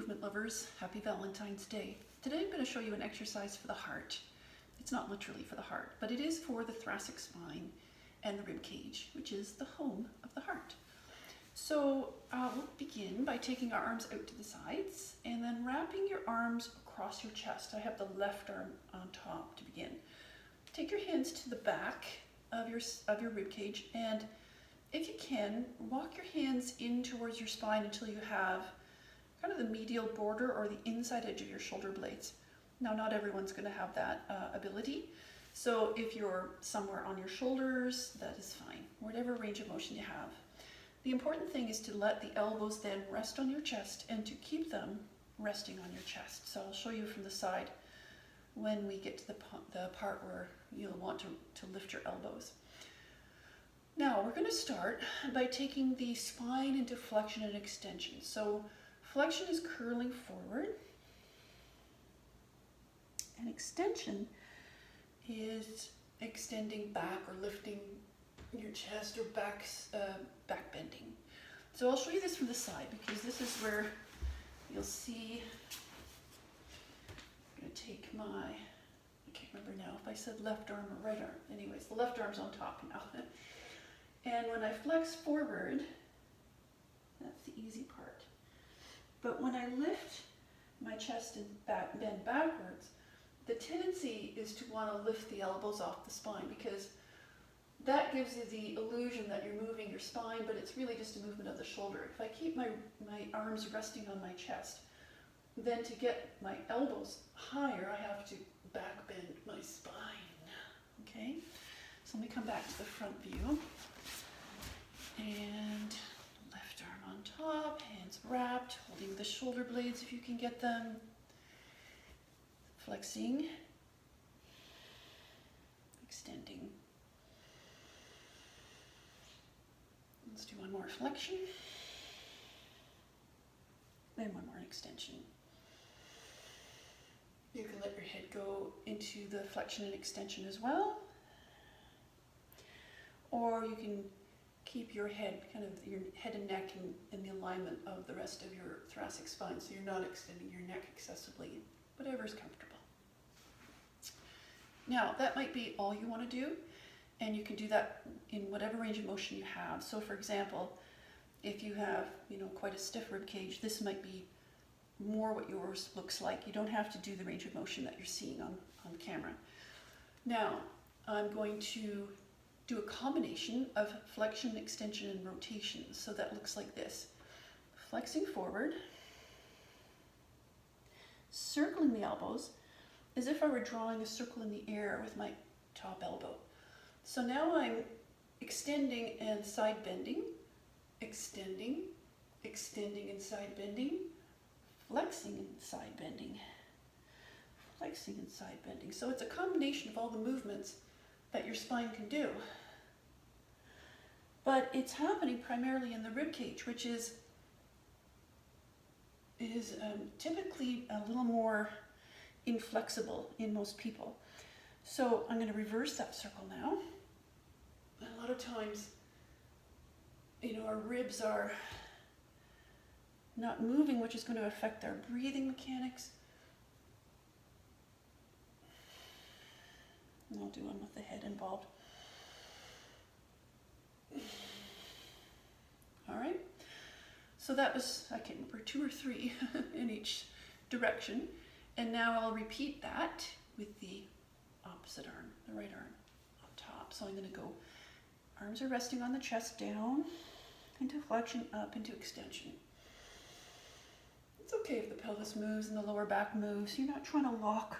movement lovers, happy Valentine's Day. Today I'm going to show you an exercise for the heart. It's not literally for the heart, but it is for the thoracic spine and the rib cage, which is the home of the heart. So we'll begin by taking our arms out to the sides and then wrapping your arms across your chest. I have the left arm on top to begin. Take your hands to the back of your rib cage, and if you can, walk your hands in towards your spine until you have kind of the medial border or the inside edge of your shoulder blades. Now, not everyone's going to have that ability, so if you're somewhere on your shoulders, that is fine, whatever range of motion you have. The important thing is to let the elbows then rest on your chest and to keep them resting on your chest. So I'll show you from the side when we get to the part where you'll want to lift your elbows. Now we're going to start by taking the spine into flexion and extension. So flexion is curling forward, and extension is extending back or lifting your chest or back bending. So I'll show you this from the side because this is where you'll see. I'm going to take my, I can't remember now if I said left arm or right arm. Anyways, the left arm's on top now. And when I flex forward, that's the easy part. But when I lift my chest and bend backwards, the tendency is to want to lift the elbows off the spine because that gives you the illusion that you're moving your spine, but it's really just a movement of the shoulder. If I keep my arms resting on my chest, then to get my elbows higher, I have to back bend my spine. Okay? So let me come back to the front view. And left arm on top, hands wrapped, holding the shoulder blades if you can get them. Flexing, extending. Let's do one more flexion. Then one more extension. You can let your head go into the flexion and extension as well. Or you can keep your head, kind of your head and neck in the alignment of the rest of your thoracic spine, so you're not extending your neck excessively, whatever's comfortable. Now, that might be all you want to do, and you can do that in whatever range of motion you have. So for example, if you have, quite a stiff rib cage, this might be more what yours looks like. You don't have to do the range of motion that you're seeing on camera. Now, I'm going to do a combination of flexion, extension, and rotation. So that looks like this. Flexing forward, circling the elbows, as if I were drawing a circle in the air with my top elbow. So now I'm extending and side bending, extending, extending and side bending, flexing and side bending, flexing and side bending. So it's a combination of all the movements that your spine can do. But it's happening primarily in the rib cage, which is typically a little more inflexible in most people. So I'm going to reverse that circle now. And a lot of times, our ribs are not moving, which is going to affect our breathing mechanics. And I'll do one with the head involved. All right. So that was, I can't remember, 2 or 3 in each direction. And now I'll repeat that with the opposite arm, the right arm on top. So I'm going to go, arms are resting on the chest, down, into flexion, up, into extension. It's okay if the pelvis moves and the lower back moves. You're not trying to lock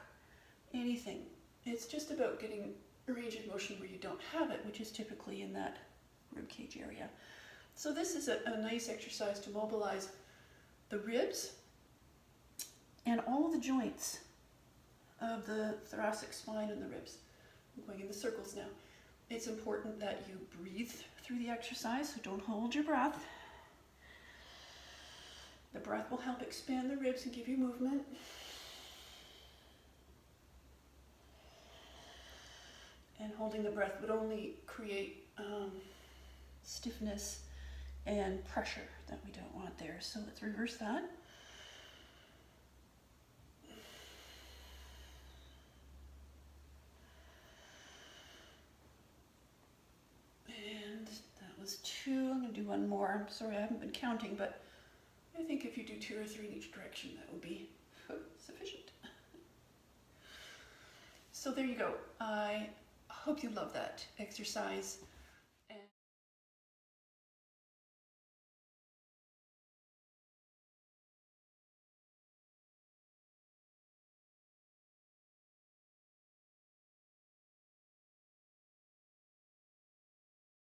anything. It's just about getting a range of motion where you don't have it, which is typically in that rib cage area. So this is a nice exercise to mobilize the ribs and all of the joints of the thoracic spine and the ribs. I'm going in the circles now. It's important that you breathe through the exercise, so don't hold your breath. The breath will help expand the ribs and give you movement. And holding the breath would only create stiffness and pressure that we don't want there. So let's reverse that. one more. I'm sorry I haven't been counting, but I think if you do 2 or 3 in each direction, that would be sufficient. So there you go. I hope you love that exercise.